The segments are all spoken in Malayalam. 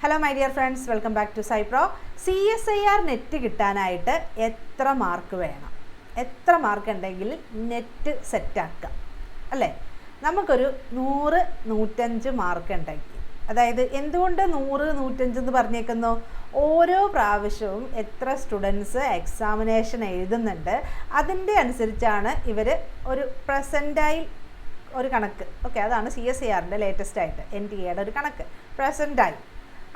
Hello my dear friends, welcome back to സൈപ്രോ. CSIR നെറ്റ് കിട്ടാനായിട്ട് എത്ര മാർക്ക് വേണം? എത്ര മാർക്ക് ഉണ്ടെങ്കിൽ നെറ്റ് സെറ്റാക്കാം അല്ലേ? നമുക്കൊരു 100-105 മാർക്ക് ഉണ്ടെങ്കിൽ, അതായത് എന്തുകൊണ്ട് 100-105 എന്ന് പറഞ്ഞേക്കുന്നു? ഓരോ പ്രാവശ്യവും എത്ര സ്റ്റുഡൻസ് എക്സാമിനേഷൻ എഴുതുന്നുണ്ട് അതിൻ്റെ അനുസരിച്ചാണ് ഇവർ ഒരു പ്രസൻറ്റായി ഒരു കണക്ക്, ഓക്കെ, അതാണ് CSIRൻ്റെ ലേറ്റസ്റ്റ് ആയിട്ട് NTA ഒരു കണക്ക്, പ്രസൻറ്റായി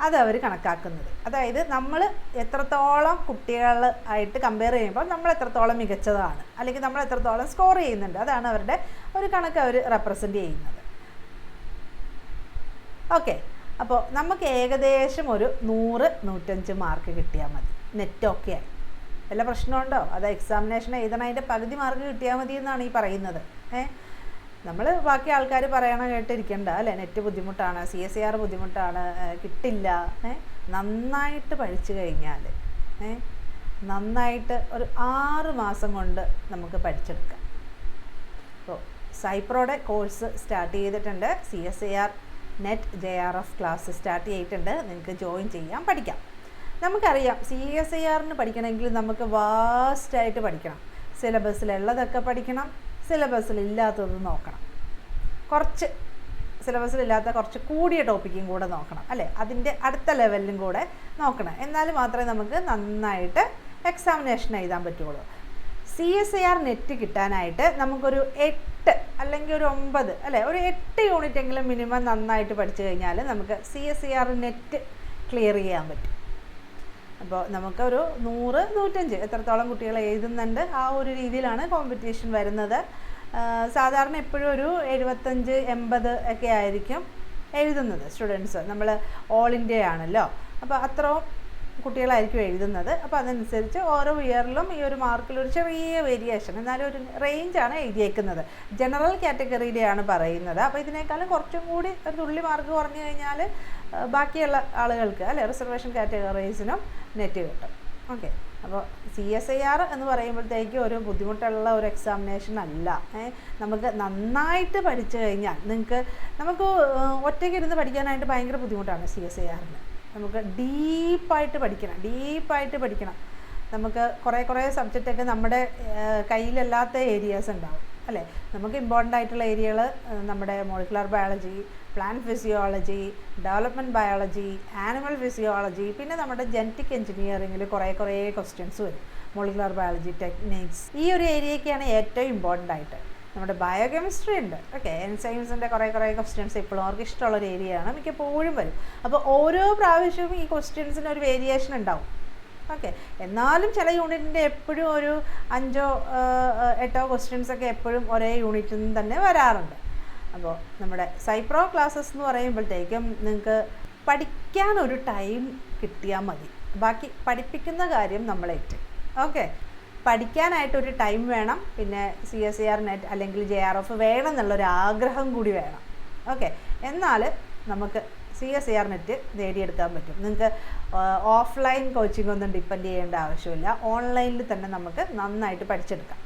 അത് അവർ കണക്കാക്കുന്നത്. അതായത് നമ്മൾ എത്രത്തോളം കുട്ടികൾ ആയിട്ട് കമ്പയർ ചെയ്യുമ്പോൾ നമ്മൾ എത്രത്തോളം മികച്ചതാണ്, അല്ലെങ്കിൽ നമ്മൾ എത്രത്തോളം സ്കോർ ചെയ്യുന്നുണ്ട്, അതാണ് അവരുടെ ഒരു കണക്ക് അവർ റെപ്രസെൻ്റ് ചെയ്യുന്നത്. ഓക്കെ, അപ്പോൾ നമുക്ക് ഏകദേശം ഒരു 100-105 മാർക്ക് കിട്ടിയാൽ മതി, നെറ്റ് ഓക്കെ ആയി. വല്ല പ്രശ്നമുണ്ടോ? അത് എക്സാമിനേഷൻ എഴുതണതിൻ്റെ പകുതി മാർക്ക് കിട്ടിയാൽ മതി എന്നാണ് ഈ പറയുന്നത്. നമ്മൾ ബാക്കി ആൾക്കാർ പറയണ കേട്ടിരിക്കണ്ട അല്ലേ? നെറ്റ് ബുദ്ധിമുട്ടാണ്, CSIR ബുദ്ധിമുട്ടാണ്, കിട്ടില്ല. നന്നായിട്ട് പഠിച്ചു കഴിഞ്ഞാൽ നന്നായിട്ട് ഒരു 6 മാസം കൊണ്ട് നമുക്ക് പഠിച്ചെടുക്കാം. അപ്പോൾ സൈപ്രോയുടെ കോഴ്സ് സ്റ്റാർട്ട് ചെയ്തിട്ടുണ്ട്. CSIR net JRF class start ചെയ്തിട്ടുണ്ട്. നിങ്ങൾക്ക് ജോയിൻ ചെയ്യാം, പഠിക്കാം. നമുക്കറിയാം CSIRന് പഠിക്കണമെങ്കിൽ നമുക്ക് വാസ്റ്റായിട്ട് പഠിക്കണം. സിലബസിലുള്ളതൊക്കെ പഠിക്കണം, സിലബസിലില്ലാത്തത് നോക്കണം. കുറച്ച് സിലബസിലില്ലാത്ത കുറച്ച് കൂടിയ ടോപ്പിക്കും കൂടെ നോക്കണം അല്ലേ? അതിൻ്റെ അടുത്ത ലെവലിലും കൂടെ നോക്കണം. എന്നാൽ മാത്രമേ നമുക്ക് നന്നായിട്ട് എക്സാമിനേഷൻ എഴുതാൻ പറ്റുള്ളൂ. CSIR നെറ്റ് കിട്ടാനായിട്ട് നമുക്കൊരു 8 അല്ലെങ്കിൽ ഒരു 9 അല്ലേ, ഒരു 8 യൂണിറ്റ് എങ്കിലും മിനിമം നന്നായിട്ട് പഠിച്ചു കഴിഞ്ഞാൽ നമുക്ക് CSIR നെറ്റ് ക്ലിയർ ചെയ്യാൻ പറ്റും. അപ്പോൾ നമുക്കൊരു 100-105 എത്രത്തോളം കുട്ടികൾ എഴുതുന്നുണ്ട് ആ ഒരു രീതിയിലാണ് കോമ്പറ്റീഷൻ വരുന്നത്. സാധാരണ എപ്പോഴും ഒരു 75-80 ഒക്കെ ആയിരിക്കും എഴുതുന്നത് സ്റ്റുഡൻസ്. നമ്മൾ ഓൾ ഇന്ത്യ ആണല്ലോ, അപ്പോൾ അത്രയും കുട്ടികളായിരിക്കും എഴുതുന്നത്. അപ്പോൾ അതനുസരിച്ച് ഓരോ ഇയറിലും ഈ ഒരു മാർക്കിലൊരു ചെറിയ വേരിയേഷൻ, എന്നാലും ഒരു റേഞ്ചാണ് എഴുതിയേക്കുന്നത്. ജനറൽ കാറ്റഗറിയിലെയാണ് പറയുന്നത്. അപ്പോൾ ഇതിനേക്കാളും കുറച്ചും കൂടി ഒരു തുള്ളി മാർക്ക് കുറഞ്ഞു കഴിഞ്ഞാൽ ബാക്കിയുള്ള ആളുകൾക്ക് അല്ലെ, റിസർവേഷൻ കാറ്റഗറീസിനും നെറ്റ് കിട്ടും. ഓക്കെ, അപ്പോൾ CSIR എന്ന് പറയുമ്പോഴത്തേക്കും ഒരു ബുദ്ധിമുട്ടുള്ള ഒരു എക്സാമിനേഷൻ അല്ല. നമുക്ക് നന്നായിട്ട് പഠിച്ചു കഴിഞ്ഞാൽ നമുക്ക് ഒറ്റയ്ക്ക് ഇരുന്ന് പഠിക്കാനായിട്ട് ഭയങ്കര ബുദ്ധിമുട്ടാണ് CSIRന്. നമുക്ക് ഡീപ്പായിട്ട് പഠിക്കണം. നമുക്ക് കുറേ സബ്ജക്റ്റൊക്കെ നമ്മുടെ കയ്യിലല്ലാത്ത ഏരിയാസ് ഉണ്ടാവും അല്ലേ? നമുക്ക് ഇമ്പോർട്ടൻ്റ് ആയിട്ടുള്ള ഏരിയകൾ നമ്മുടെ molecular biology, plant physiology, development biology, animal physiology, പിന്നെ നമ്മുടെ ജനറ്റിക് എഞ്ചിനീയറിങ്ങിൽ കുറേ ക്വസ്റ്റ്യൻസ് വരും. മോളിക്കുലർ ബയോളജി ടെക്നിക്സ്, ഈ ഒരു ഏരിയയൊക്കെയാണ് ഏറ്റവും ഇമ്പോർട്ടൻ്റ് ആയിട്ട്. നമ്മുടെ ബയോകെമിസ്ട്രി ഉണ്ട്, ഓക്കെ, എൻസൈംസിൻ്റെ കുറേ ക്വസ്റ്റ്യൻസ് ഇപ്പോഴും അവർക്ക് ഇഷ്ടമുള്ളൊരു ഏരിയയാണ്, മിക്കപ്പോഴും വരും. അപ്പോൾ ഓരോ പ്രാവശ്യവും ഈ ക്വസ്റ്റ്യൻസിന് ഒരു വേരിയേഷൻ ഉണ്ടാവും. ഓക്കെ, എന്നാലും ചില യൂണിറ്റിൻ്റെ എപ്പോഴും ഒരു 5-8 ക്വസ്റ്റ്യൻസൊക്കെ എപ്പോഴും ഒരേ യൂണിറ്റിൽ നിന്ന് തന്നെ വരാറുണ്ട്. അപ്പോൾ നമ്മുടെ സൈപ്രോ ക്ലാസ്സസ് എന്ന് പറയുമ്പോഴത്തേക്കും നിങ്ങൾക്ക് പഠിക്കാനൊരു ടൈം കിട്ടിയാൽ മതി, ബാക്കി പഠിപ്പിക്കുന്ന കാര്യം നമ്മളേറ്റ്. ഓക്കെ, പഠിക്കാനായിട്ടൊരു ടൈം വേണം, പിന്നെ CSIR നെറ്റ് അല്ലെങ്കിൽ JRF വേണം എന്നുള്ളൊരു ആഗ്രഹം കൂടി വേണം. ഓക്കെ, എന്നാൽ നമുക്ക് CSIR നെറ്റ് നേടിയെടുക്കാൻ പറ്റും. നിങ്ങൾക്ക് ഓഫ്ലൈൻ കോച്ചിങ് ഒന്നും ഡിപ്പെൻഡ് ചെയ്യേണ്ട ആവശ്യമില്ല, ഓൺലൈനിൽ തന്നെ നമുക്ക് നന്നായിട്ട് പഠിച്ചെടുക്കാം.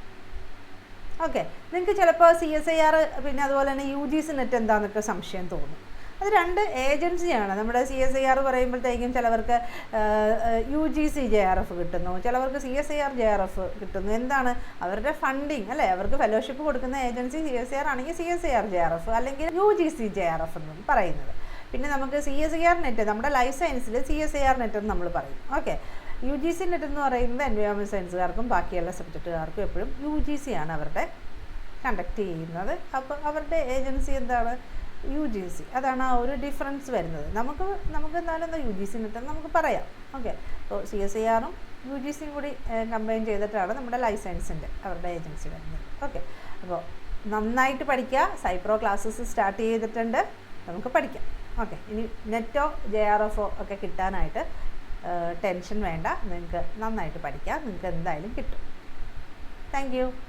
ഓക്കെ, നിങ്ങൾക്ക് ചിലപ്പോൾ CSIR പിന്നെ അതുപോലെ തന്നെ UGC നെറ്റ് എന്താണെന്നൊക്കെ സംശയം തോന്നും. അത് 2 ഏജൻസിയാണ്. നമ്മുടെ CSIR പറയുമ്പോഴത്തേക്കും ചിലവർക്ക് UGC JRF കിട്ടുന്നു, ചിലവർക്ക് CSIR JRF കിട്ടുന്നു. എന്താണ് അവരുടെ ഫണ്ടിങ് അല്ലേ? അവർക്ക് ഫെലോഷിപ്പ് കൊടുക്കുന്ന ഏജൻസി CSIR ആണെങ്കിൽ CSIR JRF അല്ലെങ്കിൽ UGC JRF എന്നും പറയുന്നത്. പിന്നെ നമുക്ക് CSIR നെറ്റ്, നമ്മുടെ ലൈഫ് സയൻസിൽ CSIR നെറ്റ് എന്ന് നമ്മൾ പറയും. ഓക്കെ, UGC നെറ്റ് എന്ന് പറയുന്നത് എൻവയോൺമെൻറ്റ് സയൻസുകാർക്കും ബാക്കിയുള്ള സബ്ജക്റ്റുകാർക്കും എപ്പോഴും UGC ആണ് അവരുടെ കണ്ടക്ട് ചെയ്യുന്നത്. അപ്പോൾ അവരുടെ ഏജൻസി എന്താണ്? UGC. അതാണ് ആ ഒരു ഡിഫറൻസ് വരുന്നത്. നമുക്ക് എന്തായാലും UGC നെറ്റ് നമുക്ക് പറയാം. ഓക്കെ, അപ്പോൾ CSIRും UGCയും കൂടി കമ്പൈൻ ചെയ്തിട്ടാണ് നമ്മുടെ ലൈഫ് സയൻസിൻ്റെ അവരുടെ ഏജൻസി വരുന്നത്. ഓക്കെ, അപ്പോൾ നന്നായിട്ട് പഠിക്കുക. സൈപ്രോ ക്ലാസ്സസ് സ്റ്റാർട്ട് ചെയ്തിട്ടുണ്ട്, നമുക്ക് പഠിക്കാം. ഓക്കെ, ഇനി നെറ്റോ JRF ഒക്കെ കിട്ടാനായിട്ട് ടെൻഷൻ വേണ്ട, നിങ്ങൾക്ക് നന്നായിട്ട് പഠിക്കാം, നിങ്ങൾക്ക് എന്തായാലും കിട്ടും. Thank you.